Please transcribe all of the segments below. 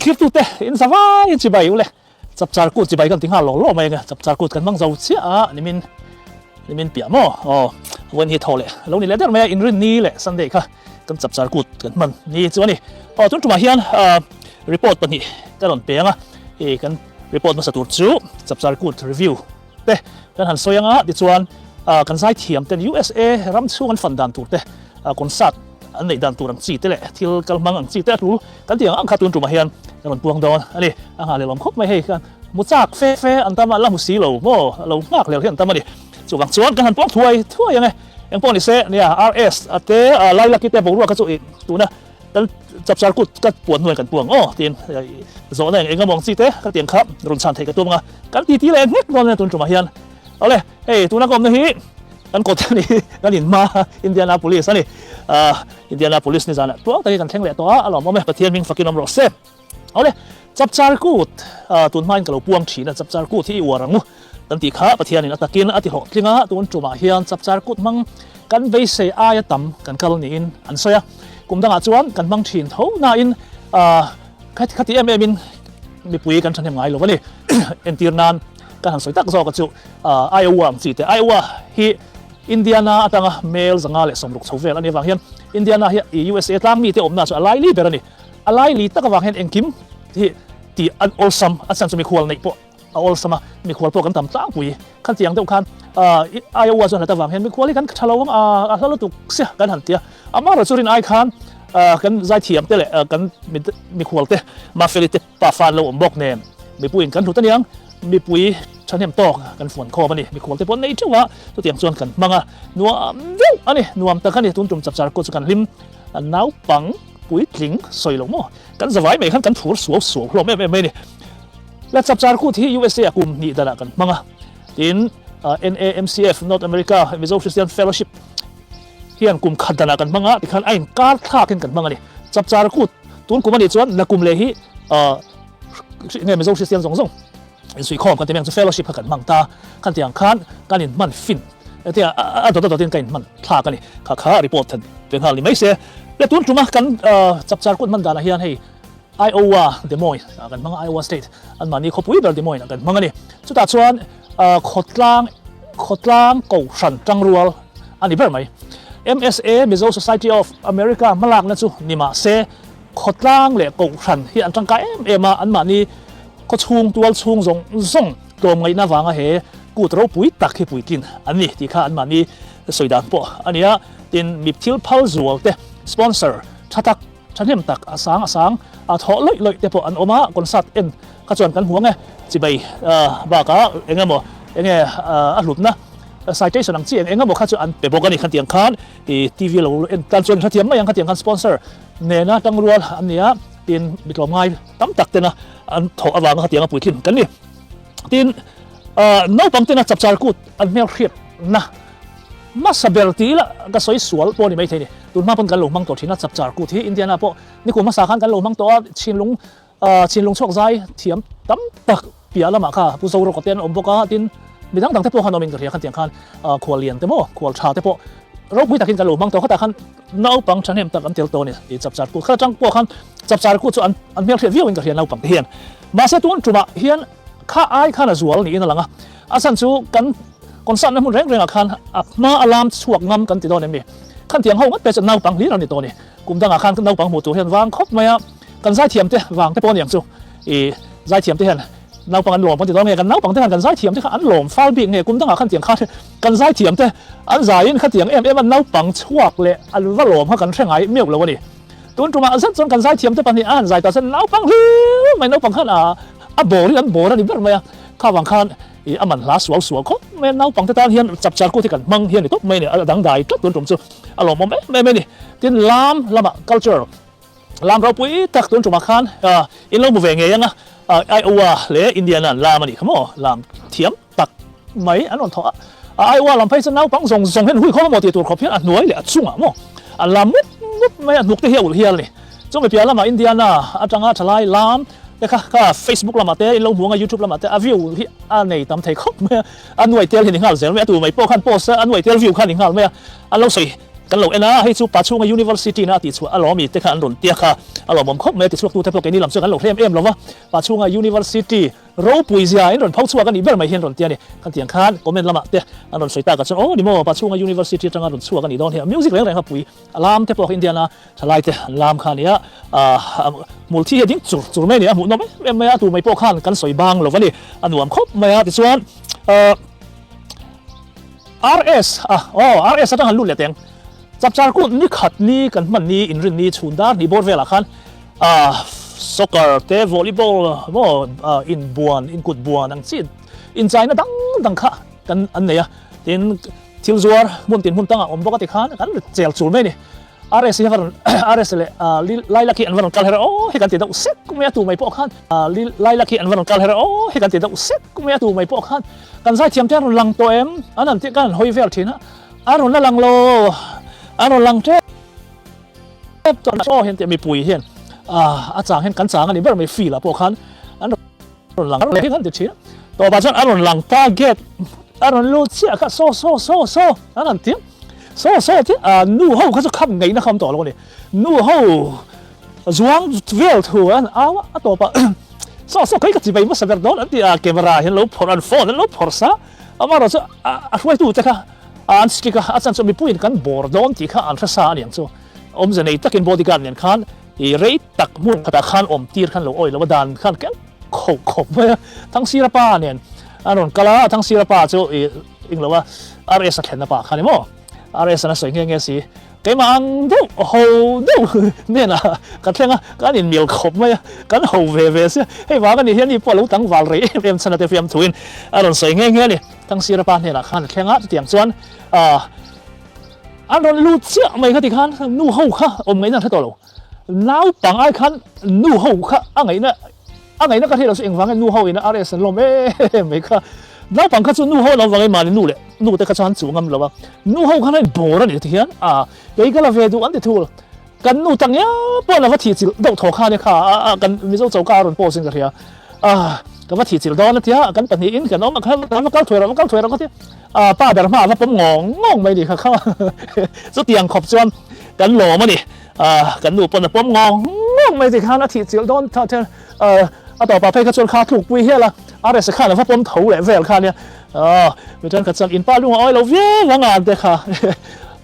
คลิปตัวเตะอินสบายจีบอยู่เลยจับจาร์กูจีบกันถึง5 โลไม่กันจับจาร์กูกันมั่งเจ้าเสียนี่มินเปียโม่วันนี้ทอเลยแล้วนี่แหละเดี๋ยวไม่อินรินนี่แหละซันเดย์ค่ะกันจับจาร์กูกันมันนี่จวนนี่จนจุมาเฮียนรีพอร์ตปนี่แต่หล่นเปียงกันรีพอร์ตมาสตูดจูจับจาร์กูรีวิวเตะกันหันโซยังดิจวนกันใช้เทียมเป็น USA รำชูกันฟันดันตัวเตะคนสัตว์อันนี้ดันตัวนังจีเตะแหละที่กำลังนังจีเตะรู้กันที่อังคาตุนจุมาเฮียนกันหล่นปวงโดนอันนี้อาหารเลยลมคบไม่ให้กันมุจากเฟ่อันตามาละมุสีเหลาโม่เรามากเลยที่อันตามาดิจุกังจวนกันหันป้องถ้วยยังไงยังป้องนี่เซ่เนี่ย RS เตะไล่ลักกี้เตะบอกว่ากันจุอีกตัวนะกันจับจาร์กุดกันปวดหน่วยกันปวงทีนโซนเองก็มองจีเตะกันเตียงครับรุนชันเทกันตัวมั้งกันตีแรงนิดนึงเนี่ยตุนจุมาเฮียนเอาเลยตัวนักกอล์ฟนี่กันกดนี่กันหินมาอินเดียนาโพลิสนี่อินเดียนาโพลิสนี่จ้ะตัวตะกี้กันแข่งเลยตัวอารมณ์ไม่ประเทศมิงฟักกินน้ำรสเซ่เอาเลยจับจาร์กูดตุนมันกับเราปวงฉีนะจับจาร์กูดที่วัวรังมุตันตีขาประเทศนี่ตะกี้นะที่หกที่งะตุนจุมาเฮียนจับจาร์กูดมังกันเวสอายต่ำกันกลนี่อินอันเสียกุมดังอาจวนกันมังฉีนเท่าน่าอินคัดที่มินมีปุ๋ยกันฉันยังไงหรอวะนี่เอ็นตีนานกันหันสวยตักซอกันจุไอโอวาจีแต่ไอโอวาฮีอินเดียนาตั้งเมลสังอาเลสมรุกโซเวลอันนี้วางเห็นอินเดียนาUSA ตั้งมีที่อมนาสุอะไรลีเบรนี่อะไรลีตั้งวางเห็นเองคิมที่อันออลซัมอันสันจะมีควอลในพวกออลซัมมีควอลพวกกันต่ำตั้งปุ๋ยขั้นที่ยังเท่ากันไอโอวาส่วนไหนตั้งวางเห็นมีควอลกันชะลอว่าถ้าเราถูกเสียกันหันเตียอามาเราสุรินไอคันกันใจเทียมเตะเลยกันมีควอลเตะมาเฟลิเตปาฟานเราอมบอกเนมมีปุ๋ยกันถูกตั้งยังมีปุ๋ยฉันเห็นตอกกันฝนคอมันนี่มีควอลเตปนในจังหวะตัวเตรียมส่วนกันมังนัวอันนี้นัวตะกันนี่ตุนจุ่มจับจาร์กุดกันริมน้าวปังปุ๋ยถิงสวยลงมั้งกันสบายไหมขั้นกันถูสวลงไม่นี่และจับจาร์กุดที่ USA กลุ่มนี้แต่ละกันมังทีนNAMCF North America Mizo Christian Fellowship เฮียนกลุ่มขัดแต่ละกันมังที่ขันไอ้การท่ากันมังนี่จับจาร์กุดตุนกลุ่มมันนี่จวนนักกลุ่มเลยที่เนี่ย Mizo Christian ส่งอินสุยคอมกันที่แมงจะเฟลโลชิพกันมังตากันที่อังคารกันนี่มันฟินที่ตัวที่กันมันท่ากันนี่ข้ารีพอร์ตเป็นหาลิไม่เสียและตุนจุมากันจับจาร์กุดมันดานะเฮียนให้ไอโอวาเดโมยกันมังไอโอวาสเตทอันมันนี่ขบวิเบลเดโมยกันมังนี่สุดท้ายชวนขดล่างเก่าสันจังรัวอันนี้เบลไหม MSA Mizo Society of America มาลากนั่นจูนี่มาเสขดล่างเลยเก่าสันที่อันจังกายมาอันมันนี่ก็ช่วงตัวช่วงส่งตัวไงน่าฟังเหรอกูตัวปุ๋ยตักให้ปุ๋ยกินอันนี้ที่ข้าอันมันนี่สวยดังปะอันนี้เป็นมีทิลพัลซัวเตะสปอนเซอร์ฉันเห็นตักอาสังทอเลยเตะปะอันออกมาคนสัตว์ข้าชวนกันหัวไงจีบบ้ากะเองมั้งหลุดนะใส่ใจส่วนหนังจีเองมั้งข้าชวนอันเปบอกกันอีกขันเตียงคันทีวีเราการชวนขันเตียงไม่ยังขันเตียงคันสปอนเซอร์เนี่ยนะตั้งรัวอันนี้เป็นบิดลมง่ายตั้มตักเตนะอันถอดวางเขาเตียงปุ๋ยขึ้นกันนี่ทีนน้องปั๊มเตนะจับจาร์กุดอันเมลเรียบนะมาสเบลตีละก็สวยสวยพวกนี้ไม่ใช่เนี่ยตุนมาเป็นกันหลงมังตัวที่น่าจับจาร์กุดที่อินเดียนะพวกนี่กูมาสาขันกันหลงมังตัวชินลงโชคใจเทียมตั้มตักเปียละมาค่ะผู้สูงรกเตียนอมพวกทีนมีทั้งแต่พวกฮันโนมิงกับเทียขันเตียงขันขวดเลียนเตโมขวดชาเตโมเราคุยตะกินกันหลงมังตัวเขาตะขันน้องปั๊มฉันเห็นตะกันเตียวตัวเนี่ยจับจาร์กุดข้าจังพวกขันจับจาร์กุดส่วนอันเมียเทียนวิวอินกับเทียนน้องปั๊มเทียนมาเสตุนจุมาเฮียนข้าไอ้ข้าน่ะสวยนี่นั่นแหละอ่ะอาสันจูกันคนสั่นนั้นมันแรงอ่ะคันมาอารามช่วงงำกันติดตัวเนี่ยขันเทียงห้องมันเป็นจะน้องปั๊มนี้เราในตัวเนี่ยกลุ่มดังอาคารน้องปั๊มหมู่ตัวเฮียนวางครบไหมอ่ะกันใช้เทียมเตะวางเตะปนอย่างจูใช้เทียมเตะเห็นน้องปั๊มอันหลวมปนติดตัวเนี่ยกันน้องปั๊มเตะกันใช้เทียมเตะอันหลวมฟ้าบิ่งเนี่ยกลุ่มดังอาคารเทียงข้ากันใช้เทียมเตะอันใช้ขันเทียงมันน้องปั๊มช่วงเลยอันว่าหลวมเขากันแค่ไหนเมี่ยวเลยวะนี่ตัวจุมาอันสั้นกันใช้เทียมเตะปันนี่อันใช้ต่อเส้นน้องปั๊มไม่น้องปั๊มขันโบนี่อันโบนั่นนี่เป็นไหมข้าวบางคันอันมันลาสวสวเขาไม่น้องปั๊มเตะตาเฮียนจับจาร์กุที่กันมังเฮียนนี่ก็ไม่เนี่ยดังใดก็ตัวจุ่มจูอารมณ์ไม่นี่ที่ลามอ่ะ culture ลามเราปุ้ยตักตัวจุมาคันอินเราบุเวงเงี้ยนะไอโอวาหรืออินเดียนั่นลามันนี่ขโมยลามเทียมตักไม่อันนั้นถอดไอโอวาลามไปเส้นน้องปั๊มส่งเห็นหุ้ยเขาหมดที่ตัวขอบเพี้ยนอันหน่วยเลยสุ่งอ่ะโมอันลามมุดไม่อันมุกที่เฮียเลยจงไปเพี้ยนละมาอินเดียน่ะอาจารย์ทลายลามแต่ค่ะ Facebook ละมาเตะลงหัวกับ YouTube ละมาเตะวิวที่อันไหนตามไทยเขาเมื่ออันหน่วยเตะเห็นหงาเสียไม่ตัวไม่โป้ขั้นโป้เสืออันหน่วยเตะวิวขั้นหงาไม่อันเราใส่ กันโลเอ็นะให้จูปัจจุบัน University นะติดชัวอารมณ์มีแต่ขันหลุนเตียค่ะอารมณ์ผมครบไม่ติดชัวตัวเทปโปรแกรมนี้ลำเชื่อกันโลเอ็มหรอวะปัจจุบัน University รู้ปุยเสียหลุนพักชัวกันอีเบอร์ไม่เห็นหลุนเตียนี่กันเตียงคันคอมเมนต์ละมาเตียหลุนสวยตากันจนโอ้ดิโมปัจจุบัน University จังหลุนชัวกันอีโดนเฮียมิวสิกแรงๆครับปุยลามเทปโปรอินเดียนะทลายเตะลามคันนี้มูลที่ยิ่งจุดไม่เนี่ยหมุนน้องไม่ตัวไม่โปรคันกันสวยบางหรอวะนี่อันหนุ่มครบไม่ติดชัวRS RS ตั้งหันลุ่นเลยเตียงจับจารกูนี่ขัดนี่กันมันนี่อินรินนี่ชุนดาร์นี่บอลเวลาคันซ็อกเกอร์เตะวอลเลย์บอลอินบวนอินกุดบวนอังซีอินใจนะดังค่ะกันอันไหนอ่ะทีนทิลซัวร์มุนตินมุนตั้งอ่ะปกติคันกันเจลจูลไม่นี่ RS เนี่ยวันRS เลยไล่ลักกี้อันวันกัลเฮโร่ให้กันติดตัวเซ็กกูไม่ตัวไม่พอคันไล่ลักกี้อันวันกัลเฮโร่ให้กันติดตัวเซ็กกูไม่ตัวไม่พอคันกันใช้เทียมเทียมลังตัวอันนั้นที่กันหอยเวลทีนะอันนั้นลังโลอันนั้นลังเจ็บตอนโซ่เห็นแต่มีปุ๋ยเห็นอาจารย์เห็นกันจางอันนี้ไม่ฟรีละพวกคันอันนั้นลังอะไรกันติดทีนะต่อไปฉันอันนั้นลังตาเกตอันนั้นลูเชียก็โซ่อันนั้นเทียมโซ่ที่นู่เขาเขาจะขับไงนะคำต่อแล้วนี่นู่เขาจวงเวลทัวร์วะต่อไปโซ่ใครก็จะไปมาสับดอนอันที่เกมราเห็นเราพอรันโฟนเราพอร์ซ่ามาเราจะช่วยตัวเจ้าอันสกิกอาจารย์จะมีพูดกันบอร์ดอนที่ข้าอันทศาเนี่ยจ้ะจะในตักอินบอดี้การเนี่ยขันเรย์ตักมุ่งขัดขันตีร์ขันเราเราดันขันแก่ขบไปทั้งศิลปะเนี่ยอันนั้นก็แล้วทั้งศิลปะจ้ะอิงเราว่า RS แข่งนะปะขันนี่มั้งRS นะสวยเงี้ยสิแกมันดูโหดูเนี่ยนะกันเท่งอ่ะกันอินมิลขบไหมกันโหเวสิให้ว่ากันนี่เห็นนี่พอรู้ตั้งวาลเลยเอ็มชนะเตฟิมทวินอันนั้นสวยเงี้ยนี่ทั้งศิลปะเนี่ยนะขันแข่งอ่ะเตียงส่วนอันนั้นรู้เชื่อไหมครับที่ขันนู่เขาค่ะไงนั่นทั้งตัวเราน้าวปังไอ้ขันนู่เขาค่ะไงนะก็ที่เราเสียงฟังกันนู่เขาอีนะRS ลมไม่ค่ะน้าวปังก็จะนู่เขาเราฟังไอ้มาเนี่ยนู่เลยนู่แต่ก็จะหันสูงงั้นหรอวะนู่เขาขนาดโบราณนี่ที่เห็นยัยก็เราเวดูอันที่ถูกกันนู่ตั้งยาป้อนเราว่าที่จิลดถอข้าเนี่ยค่ะกันมิโซเจ้าการุนโปสิงกันเถียกันว่าที่จิลดอนนะเถียกันปัญหาอินกันน้องมาครับน้ำมาเก้าถวยเราก็ที่ป้าเดินมาว่าผมงงไปดิค่ะเขาสุดเตียงขอบจวนกันหล่อมาดิกันนู่ปนผมงไปดิค่ะนะที่จิลดอนท่าเธอต่อไปเพก็จนขาถูกวิเฮียละRS ข้าเนี่ยว่าผมถูแหละเวลข้าเนี่ยเมื่อฉันกับฉันอินป้าลุงอ้อยเราเวี่ยงงานเด็กค่ะ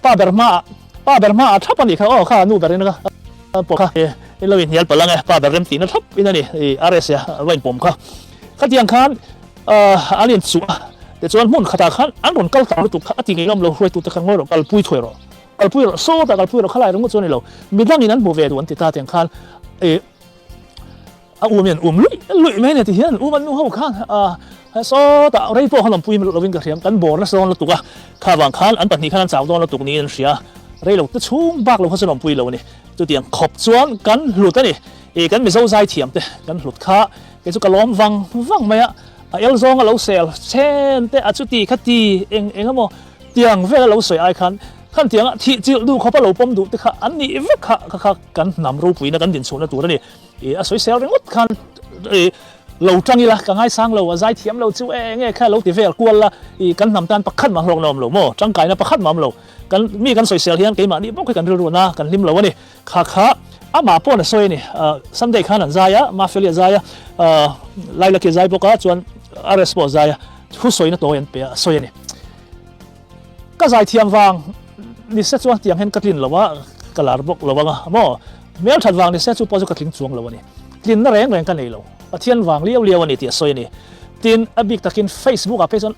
ป้าเบอร์มาทับปันอีกค่ะข้านู่แบบนี้นะครับปกค่ะเราเห็นเหี้ยปะละไงป้าเบอร์เริ่มตีนะทับอีนั่นนี่RS เนี่ยไว้ผมค่ะข้าเตียงคันอันนี้สุดแต่ส่วนมุ่งขตาคันอันนั้นกัลตาลุตุข้าที่เรารวยตุตะขังเรากัลปุยถวยเราโซ่แต่กัลปุยเราข้าไหลเราก็ส่วนนี้เรามีดังนี้นั้นบุเวดวันที่ตาเตียงคันลุยไม่เนี่ยที่เห็นมันนู่เขาข้างโซ่แต่อะไรพวกเขาหนุ่มปุยมันเราวิ่งกระเทียมกันโบร์นะโซนเราตุกข้าบางคันอันปัจจุบันสาวโดนเราตุกนี้นั่นเสียอะไรเราจะชุ่มบักเราเขาจะหนุ่มปุยเราเนี่ยตัวเตียงขบส่วนกันหลุดนี่กันไม่โซ่ใจเทียมเตะกันหลุดขาเกี่ยวกับล้อมวังไหมเอลซองเราเซลเช่นเตะจุดตีขัดตีเองก็มองเตียงเวลาเราสวยไอคันขั้นเตียงที่จิดูเขาไปเราปมดูแต่ค่ะอันนี้เวกค่ะกันนำรูปุยนะกันดินสูงนะตัวนี่สวยเซลเรื่องวัดคันเราจังนี่ละกันให้สร้างเราใจเทียมเราจู่แค่เราตีเวลกวนละกันนำตันประคันมาลงนมเราโม่จังไก่นะประคันมาเรากันมีกันสวยเซลเฮียนกี่มานี่พวกกันรัวๆนะกันริมเราวะนี่ค่ะมาป้อนสวยนี่สันเดย์ขันนั่นใจมาเฟลียใจไล่ละกี่ใจพวกก็จวนRS บอกใจผู้สวยนะตัวยันเปียสวยนี่ก็ใจเทียมวางนี่เสียจวนเตียงเห็นกระลิ่นหรือว่ากระลาบกหรือว่าโม่เมื่อถัดวางนี่เสียจู่พอจะกระลิ่นจวงหรือว่านี่กลิ่นน่าแรงกันเลยเราเทียนวางเลี้ยววันนี้เตียสวยนี่ตีนอบิกตะกิน Facebook กับเพจน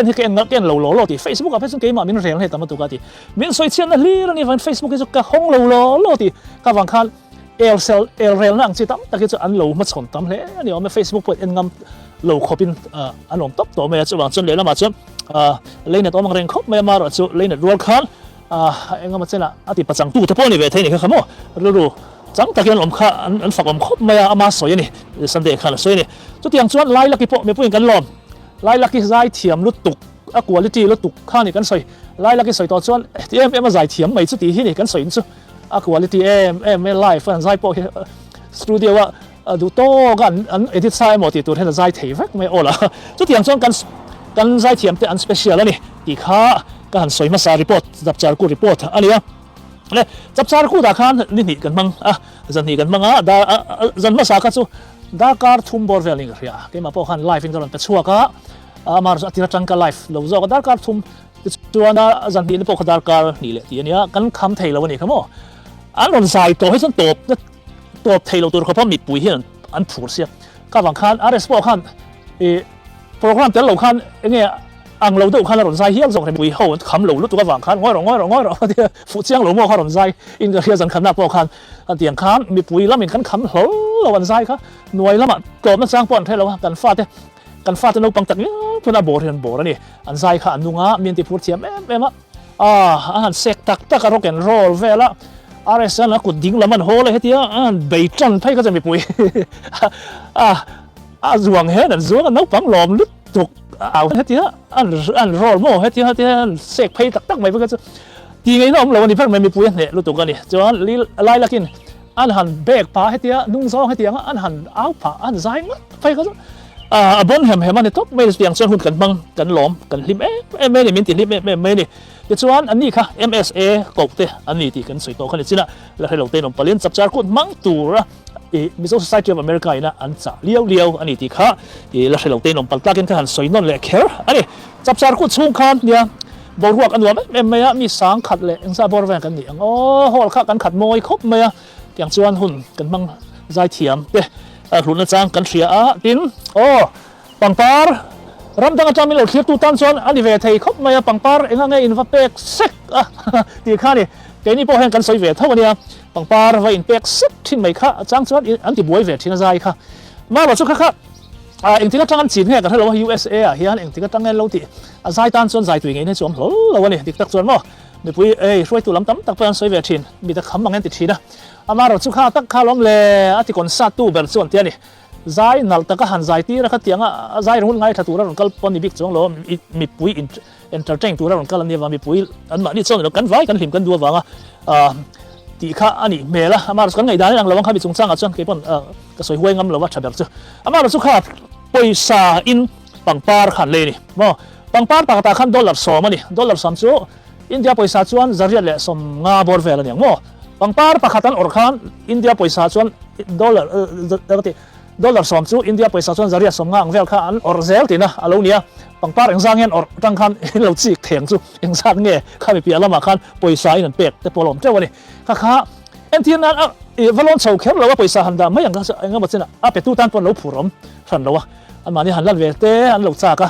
ให้เกันเราที่ Facebook กับเพจนเกี่ยมันแรงให้ตามมาตุกาที่มีสวยเทียนนั่นลีนี่วัน Facebook ก็จะกระห้องเราที่ข้าวางคันเอลเรลนั่งจิตตั้มตะกี้จะอันเรามาสนตั้มเลยนี่ว่า Facebook เปิดงำเราขบินอันหลงต๊บตัวเมียจะวางจนเลยแล้วมาจนเลยเนี่ยตัวมันแรงครบไม่มาหรอกจะเลยเนี่ยรัวคันเองก็มาเจอละอดีตประจังตู้ที่พ่อนี่เวทีนี่ครับมั้งรู้จังตะกี้หลงข้าอันฝักผมครบไม่เอามาสวยนี่สันเดย์ขันสวยนี่จุดที่ยังชวนไล่ลักกี้พ่อไม่พูดกันล้อมไล่ลักกี้ใจเทียมลุตุกกัวลิตี้ลุตุกข้านี่กันสวยไล่ลักกี้สวยต่อชวนที่มาใจเทียมไม่จุดที่นี่กันสวยจุดกัวลิตี้ไม่ไล่ฟันใจพ่อสตูดิโอว่าดูโต้กันอันเอดิทไซน์หมดที่ตัวให้ใจเทียมไม่โอ้ละจุดที่ยังชวนกันใจเทียมแต่อันสเปเชียลแล้วนี่ที่ข้า ก็หันสวยมาสารีพอร์ตจับจาร์กูรีพอร์ตอันนี้เนี่ยจับจาร์กูดาคานนี่กันมั้งจันนี่กันมั้งดาจันมาสากัดซูดาการทุ่มบอร์เวลลิงเรียก็มาพอขันไลฟ์อินตลอดเป็นชัวก็มาร์ติระจังกันไลฟ์เราจะก็ดาการทุ่มตัวนั้นจันนี่พอขดาการนี่แหละทีนี้กันคำเทเราวันนี้ครับมั้งอันนั้นใส่ตัวให้ฉันตัวเทเราตัวเขาพอมีปุ๋ยเห็นอันผูกเสียก็บางครั้งอะไรสปอร์ตขันโปรแกรมแต่เราขันเนี่ยอังเราดูขันเราใส่เฮียส่งให้ปุ๋ยเขาคำเราลุตัวก็บางครั้งง่อยเราที่ฟูเชียงเรามั่วขันเราใส่อินก็เฮียสันขันหน้าพอขันอันเตียงขันมีปุ๋ยแล้วมีขันคำเราวันใส่ค่ะหน่วยแล้วมันกรอบมันสร้างป้อนให้เรากันฟาดเราปังตักเนี่ยพูดน่าโบราณแล้วนี่อันใส่ค่ะอันนุ่งมีนที่พูดเทียมอาหารเสกตักกระโรกแอนโรลเวล่าอะไรสักนะกุดดิ้งแล้วมันโหเลยเฮียใบจันทร์ไพ่ก็จะมีปุ๋ยจวงเห็นจวงนักปังหลอมลึกถูกเอาเฮียอันโรลโม่เฮียเสกไพ่ตักไม่เพื่อจะดีไงน้องเราวันนี้เพิ่งไม่มีปุ๋ยเนี่ยรู้ตัวกันนี่จวนไล่ละกินอันหันเบรกผ้าเฮียนุ่งซองเฮียอันหันเอาผ้าอันใส่มั้งไพ่ก็จะบนแหมมันเนี่ยทุกไม่เสียงส่วนหุ่นกันบังกันหลอมกันลิมไม่ได้มีติดลิมไม่นี่แต่ส่วนอันนี้ค่ะ MSA กบเตอันนี้ที่กันสวยโตขนาดนี้นะแล้วให้เราเต้นลงไปเลี้ยงจับจาร์กุดมังตัวมิโซ Society of America นะอันจะเลี้ยวอันนี้ที่ค่ะแล้วให้เราเต้นลงไปตากันกันสวยนั่นแหละแค่อันนี้จับจาร์กุดช่วงคันเนี่ยบอลรวกอันว่าไม่มีสางขัดเลยยังซาบอลแวงกันนี่โอ้โหขัดกันขัดมวยครบไหมอย่างส่วนหุ่นกันบังใจเทียมเด้หุ่นนะจังกันเสียดินโอ้ปังปาร์รำตั้งอาจารย์มีหลักเขียนตัวตั้งส่วนอันนี้เวทีครบไหมปังปาร์เองไงอินฟับเป็กซิกตีข้านี่เดี๋ยวนี้พอเห็นกันสวยเวทเท่าวันนี้ปังปาร์ไว้อินเป็กซิกที่ไม่ข้าจังส่วนอันที่บวยเวทที่น่าใจค่ะมาบอกสุขค่ะเองที่ก็ตั้งจีนเนี่ยกันให้เราว่า USA เฮียเองที่ก็ตั้งเงินเราที่ใจตั้งส่วนใจตัวเองนี่ส่วนเราวันนี้ติดตักส่วนมั้งมีปุ้ยช่วยตัวลำตั้มตักเป็นสวยเวทินมีแต่คำบางอย่างติดชีนะมาเราสุขตักข้าล้อมเลยที่คนซาตู้แบบส่วนเตี้ยนี่ใจนัลตะก็หันใจที่รักเตียงใจรุ่นไงถ้าตัวเราก็ปนนิบิกจงเรามีปุ้ยอินเตอร์เทนตัวเราก็ลันเดียว่ามีปุ้ยอันนี้ส่วนเรากันไว้กันหิมกันดูว่าตีข้าอันนี้เมล่ะมาเราสังเกตได้ยังเราว่าเขามีจงสร้างอ่ะจนเกี่ยปนก็สวยห้วยงำเราว่าฉบับเจ้ามาเราสุขภาพปุ้ยซาอินปังปาร์ขันเลยนี่มั้งปังปาร์ปากตาขัน$2มันนี่$3จูอินเดียปุ้ยซาจวนจะเรียกเลยสมงาบอร์เวลเนี่ยมั้งปังปาร์ปากตันอร์ขันอินเดียปุ้ยซาจวน$2จูอินเดียปุ้ยซาจวนจะเรียกสมงาเวลขันอร์เซลตินะอาลูเนียปังปาร์เอ็งซางเงินอร์ตั้งขันเราจีกเถียงจูเอ็งซางเงี้ยข้าไปเปียละมาขันปุ้ยซาอินเป็กแต่ปลอมเจ้าวันนี้ข้าเอ็นที่นั้นวอลลอนโชว์เข้มเราว่าปุ้ยซาหันดาไม่อย่างนั้นเอ็งก็บอกสินะเป็ดตู้ตันปนเราผูรมฉันเราว่าอันมานี่หันลันเวทอันเราจากะ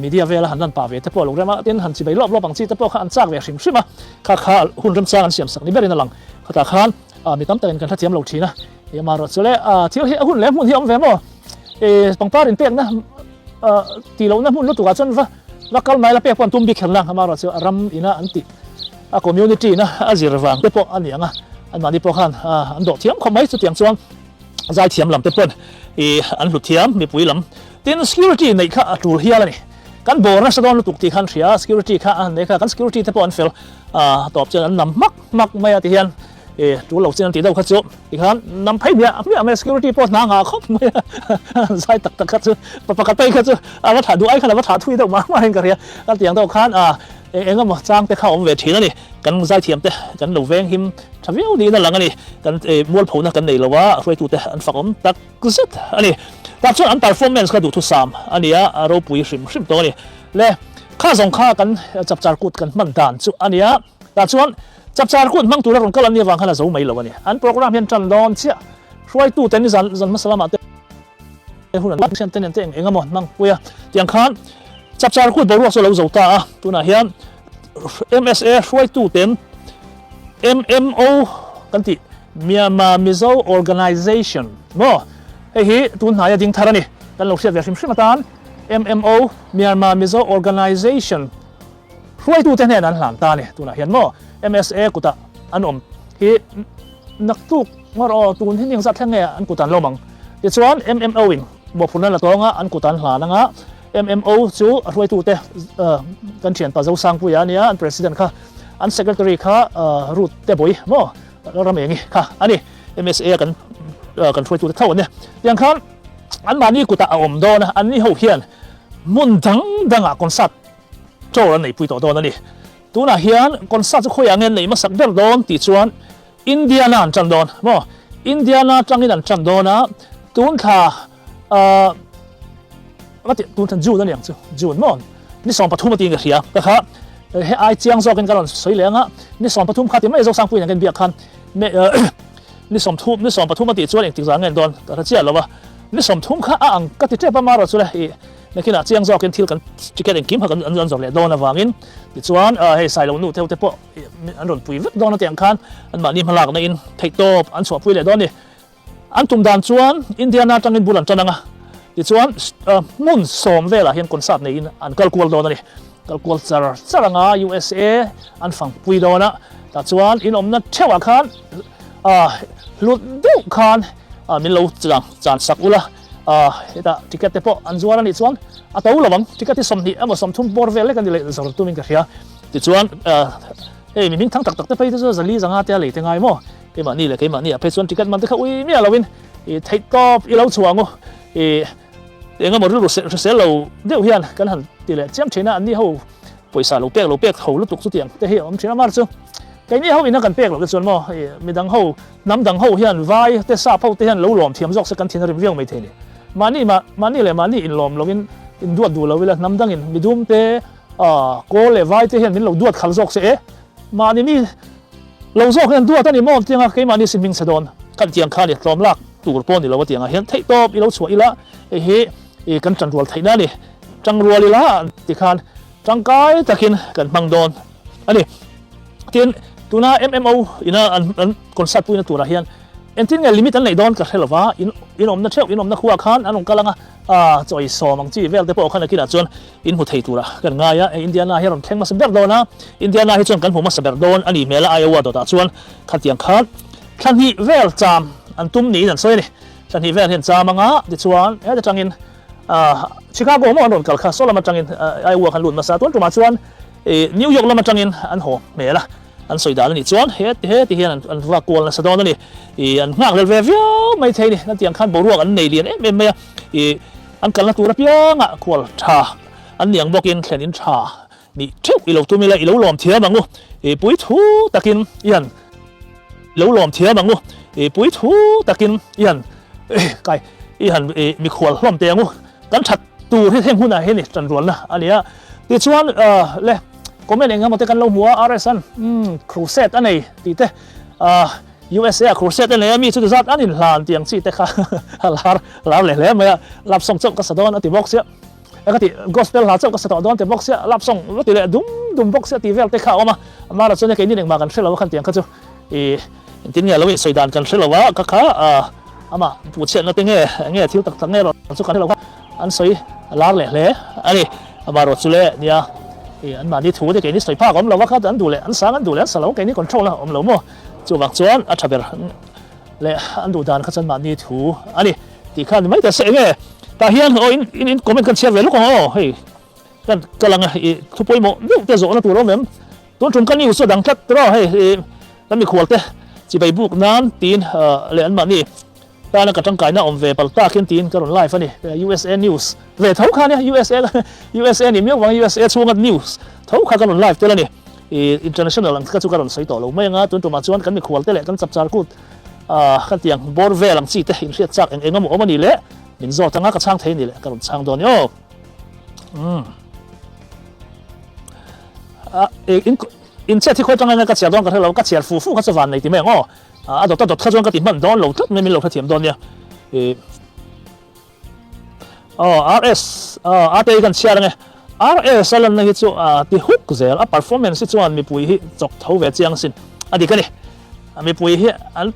มีเดียเวลหันลันป่าเวทแต่พอเราเรียกมาเต้นหันจีไปรอบบางทีแต่พอข้าอันจากเวทชิมะข้าหุ่นรำซางอันเสียมสักนี่ไม่ได้นั่งข้าตาข้ามีตั้มเตือนกันถ้าเทียมเราทีนะอย่ามารถเสร็จเที่ยวหุ่นเล็บหุ่นเที่ยวแฝงบ่ปังป้าดินเปียกนะตีเรานะหุ่นรถตัวจนว่ากัลไม่ละเปียกปนตุ้มบิ๊กแข็งแรงมารถเสร็จรำอินะอันติคอมมูนิตี้นะจีรฟังแต่พออันนี้อ่ะอันมาที่พอขันอันดอกเทียมเขาไม่สุดเทียงส่วนใจเทียมลำแต่ปนอันหลุดเทียมมีปุ๋ยลำตีน security ในข้าดูเฮียละนี่กันโบนะสะดอนตุกตีขันเสีย security ข้าอันในข้ากัน security แต่พออันเฟลตอบเจออันนำมักไม่ตีเฮียนดูเราเจออันตีเราขัดจุอีกครั้งนำไพ่เมียไม่ security พอนางาครบไม่ใช่ตักขัดจุปกติขัดจุว่าถ่ายดูไอ้ขนาดว่าถ่ายทุยเดามาเห็นกันเฮียกันเตียงเดาขันเองก็มาจ้างไปเข้าเวทีนั่นนี่กันใจเทียมแต่กันเราเวงหิมทำวิวดีนั่นหลังอันนี้กันมัวผลนะกันในเราว่าช่วยตัวแต่อันฝักผมตักกุศลอันนี้แต่ส่วนอัน performance ก็ดูทุกสามอันนี้เราปุ๋ยชิมตัวนี้และข้าส่งข้ากันจับจาร์กุดกันมันด่านจุอันนี้แต่ส่วนจับจาร์กุดมั่งตัวเราก็ลันเนี่ยวางขนาดสูงไม่เราวันนี้อันโปรแกรมเห็นจันดอนเสียช่วยตัวแต่นี่จันมาสลามาเตะหุ่นนั่งเช่นเต้นเองก็หมดมั่งปุยเตียงขันจับจาร์กุดบริวารส่วนเราจะตาตัวน่ะเฮียน MSA ช่วยตู้เต็ม MMO กันติ Myanmar Mizo Organization มั้งเฮ้ยตัวไหนจะดิ้งทารานี่กันเราเสียแบบชิมตาน MMO Myanmar Mizo Organization ช่วยตู้เต็มเนี่ยนั่นหลานตาเนี่ยตัวไหนเห็นมั้ง MSA กูตาอันอมที่นักตู้ว่ารอตัวที่ยังสัตว์แท่งเนี่ยอันกูตานเราบังเดี๋ยวส่วน MMO อิงบอกพูดนั่นละตัวงะอันกูตานหลานงะMMO จูช่วยตัวเตะกันเฉียนปัจจุบันผู้ยานี้อัน President ค่ะอัน Secretary ค่ะรูดเตะบ่อยมั้งเราทำอย่างนี้ค่ะอันนี้ MSA กันช่วยตัวเท่านี้อย่างขั้นอันมานี่กูตาอมโดนะอันนี้เขาเขียนมุนดังอ่ะคนสัตว์โจ้แล้วไหนปุยต่อโดนนั่นนี่ tu na hian concert chu khoi angen nei ma sak ber don ti chuan Indiana an chan don mo Indiana tangin an chan dona tun kha wat tun than June niang chu June mon ni som pathum ti nge ria ka kha he ai chiang zo ken kalon soi lenga ni som pathum kha ti mai zo sang pui ngen bia khan me ni som pathum ti chuan eng ti zang ngen don ta chia lo wa ni som thum kha ang ka ti tre pa ma ro chu le hi lekina chiang zo ken thil kan ticket eng kim ha kan an zo le don awangin ti chuan he sai lo nu te po an ron pui vek don tiang khan an ma ni malak na in thei top an chwa pui le don ni an tum dan chuan Indiana tangin bulan chananga ti chuan mun som vela hian concert nei in an kalkual don ani kalkual charanga USA an fang pui dona ta chuan in omna thewa khan lut deuh khan min lo chan sak ula heta ticket te po an zuar ani chuan a to lawang ticket ti som ni amo som thum bor vel le kan le zor tu min ka hria ti chuan mi ming thang tak tak te pai te zo zali zanga te le te ngai mo ke ma ni a pe chuan ticket man te kha ui mi alawin e thei top i lo chuango enga mor lu se lo deuh hian kan han ti le cham thina an ni ho poisa lo pek ho lu tuk chu tiang te hi om thina mar chu cái này hậu ina kan pek lo cái chuan mo mi dang ho nam dang ho hian vai te sa phau te hian lo lom thiam jok se kan thin rim viang mai the ni mani in lom lovin in duat du lo wila nam dang in midum te ko le vai te hian min lo duat khal jok se mani mi lo jok hian duat ani mo tianga ke mani siming se don kan tiang kha ni tlom lak tur pon ni lo tianga hian thei top i lo chua ila he kan chan rual theina ni chang rual ila ti khan chang kai takin kan mang don ani tin tuna MMO ina an concert puina tura hian entin nge limit an nei don ka helwa in omna theu in omna khuwa khan anong kalanga choi somang chi vel te po khana kina chuan in hu thei tura kan nga ya Indiana hian thleng ma saber dona Indiana hi chuan kan hu ma saber don ani mela Iowa do ta chuan khatiang khan than hi vel cham an tum ni an soi ni than hi vel hian chamanga ti chuan he tangin Chicago mo anon kal kha solama tangin Iowa kan lun ma sa tuan tuma chuan New York lama tangin an ho mela an soi dal ni chuan he ti hian an wa kol na sadon ni an ngak le ve mai thei ni na tiang khan boruak an nei lian me an kal na tura pianga kol tha an niang bokin thlen in tha ni theu i lo tu mi la i lo lom thia mangu pui thu takin ian lo lom thia mangu pui thu takin ian kai ian mi khwal hlom te angu kan that tu he theng huna he ni tran rol na ania ti chuan le comment engam te kan lo mua RSN crusade anei ti te USA crusade anei mi chu zat anin hlan tiang chi te kha lar le me lap song chok ka sadon ati box ya ka ti gospel la chok ka sadon te box ya lap song ti le dum box ya ti vel te kha oma mara chone ke ni ning ma kan thelo khan tiang kha chu tin nge lo soidan kan thelo wa ka kha ama pu chen na te nge thil tak tak nge ro chu kan thelo an soi lar le ani amaro chule nia an ma ni thu de ke ni soi pa kom lo wa kha an du le an sang an du le sa lo ke ni control la om lo mo chu wak chuan a thaber le an du dan kha chan ma ni thu ani ti khan mai ta se nge ta hian in comment kan share ve lo ko hei kan kalang thu poi mo nu te zo na tu ro mem ton chum kan ni so dang khat ro hei kan mi khwal te chi bai buk nan tin le an ma ni ta na ka tang kai na om ve pal ta ken tin ka ron live ani USA news ve thau kha ni USA ni mi wang USA chunga news thau kha ka ron live te la ni international ang ka chu ka ron sai to lo mai nga tun tu ma chuan kan mi khwal te le kan chap char kut kan tiang bor ve lang chi te in riat chak engam om ani le min zo tanga ka chang thei ni le ka ron chang don yo in chat thi khoi tanga ka chia don ka thelo ka chia fu ka chawan nei ti me ngo dot kha chuan ka ti man don lo tlat me min lo tha thiam don ya RS ate kan chia nge RS alam na hi chu ti hook zel a performance chuan mi pui hi chok tho ve chiang sin adi ka ni mi pui hi an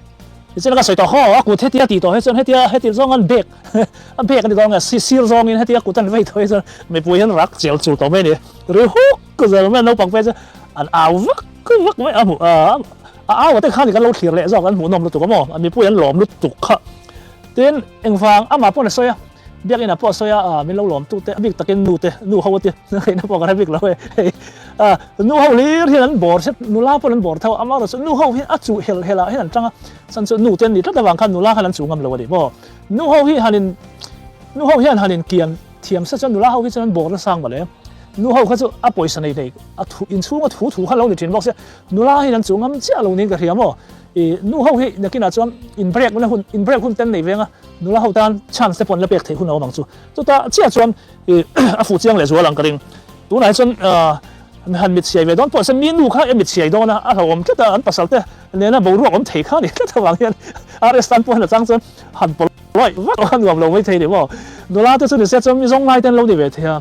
ichen ka soi to ho ku the tia ti to he chuan he ti zong an bek an bek ani dong si sir zong in he tia ku tan ve thoi chuan mi pui han rak chel chu to me ni ri hook zel me no pang pe an awak me amu te khan ni kan lo thlir le zong an mu nom lu tu ko mo mi pui an lom lu tu kha tin eng wang ama pon soya biak ina po soya min lo lom tu te bik takin nu ho te na po ka bik lo nu ho lir hian bor set nu la pon bor thau ama ro nu ho hi a chu hela hian changa san chu nu ten ni tla wang khan nu la khan chu ngam lo di bo nu ho hi hanin kian thiam sa chan nu la ho hi chan bor la sang ba le nu hau kha chu a poison nei a thu in chunga thu khan lo ni thin box se nu la hi nan chungam chia lo ni ka riamo e nu hau hi nakina chum in break na hun in break hun ten nei venga nu la hau tan chance te pon la pek thei hun awang chu ta chia chum e a fu chiang le zo lang ka ring tu nai chun han mit siai ve don po se mi nu kha e mit siai don na a hawm ke ta an pasal te ne na bo ru om thei kha ni ta wang hian arestan po na chang chun han pol loi wa han wam lo mai thei ni bo nu la te chu ni se chum mi zong lai ten lo ni ve thia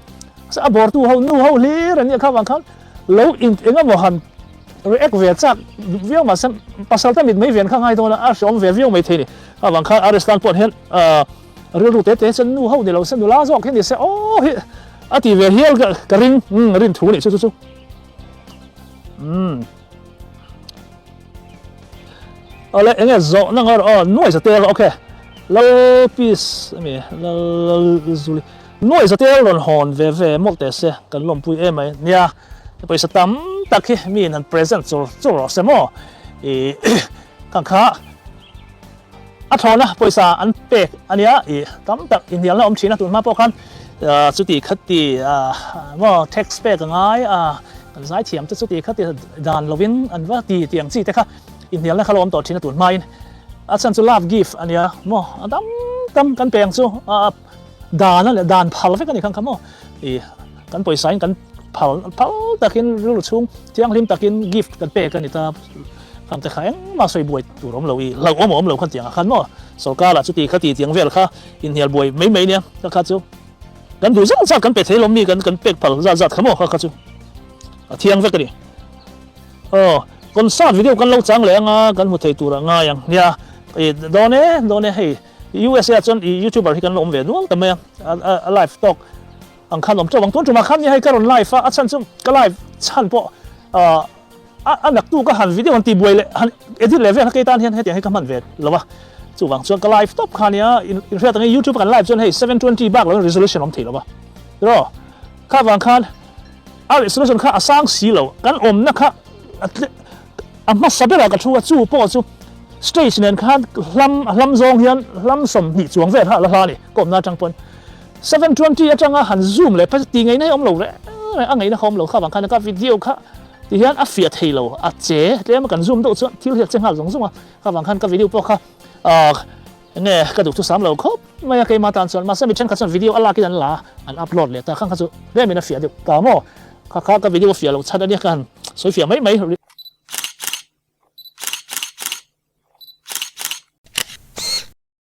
sa bor tu hau nu hau le ran ni kha wang khan lo in enga mo han react ve chak viau ma sam pasal ta mit mai ven kha ngai to na a som ve viau mai thei ni a wang kha arestan po hian ru te chen nu hau ni lo se nu la zo khen ni se oh hi a ti ve hiel ka ring rin thu ni chu ole enge zo na ngor noise tel okay lo peace me lo zuli noise tel lon hon ve mok te se kan lom pui e mai nia poi sa tam takhi mi nan present zo se mo e kan kha a thona poisa an pek ania e tam tak indian la om china tu ma po khan chuti khati mo text pek ngai kan zai thiam chu ti khati dan lovin an wa ti tiang chi te kha indian la khalom to china tu mai a chan chu love gift ania mo tam kan peng chu dan la dan phal ve kan ni khang khamo e kan poisa kan phal takin ru chung tiang lim takin gift kan pe kan ita kam te khaeng ma soi buai tu rom lowi lo om lo khan tiang khan mo solka la chu ti khati tiang vel kha in hial buai mai nia ka kha chu kan du zang kan pe thelom mi kan pek phal zat khamo kha chu thiang ve ka ni kon sa video kan lo chang le nga kan mu thei tu ra nga yang nia e done hei USA chon YouTuber hi kan lom ve nuang tamaya a live talk ang khan lom chawang ton chuma khan ni hai karon live a chan chum ka live chan po anak tu ka han video an ti buai le han edit level ha ke tan hian he ti hai ka man ve lowa chuwang chuan ka live top khan ya in fact ang YouTube kan live chon hei 720 bak lo resolution om thei lowa ro ka wang khan a resolution kha asang si lo kan om na kha amma sabera ka chu chu po chu stage nen khan lam zong hian lam som ni chuang ve ha la ha ni kom na chang pon 720 atanga han zoom le pa ti ngai nei om lo le a ngai na khom lo kha wang khan ka video kha ti hian a fiat thei lo a che tlem kan zoom do chu thil hiat cheng hal zong zong kha wang khan ka video po kha nge ka du chu sam lo khop mai ka ma tan chon ma sami chen kha chon video ala ki dan la an upload le ta khang kha chu re mi na fiat ka mo kha ka video fiat lo chhan ani kan soi fiat mai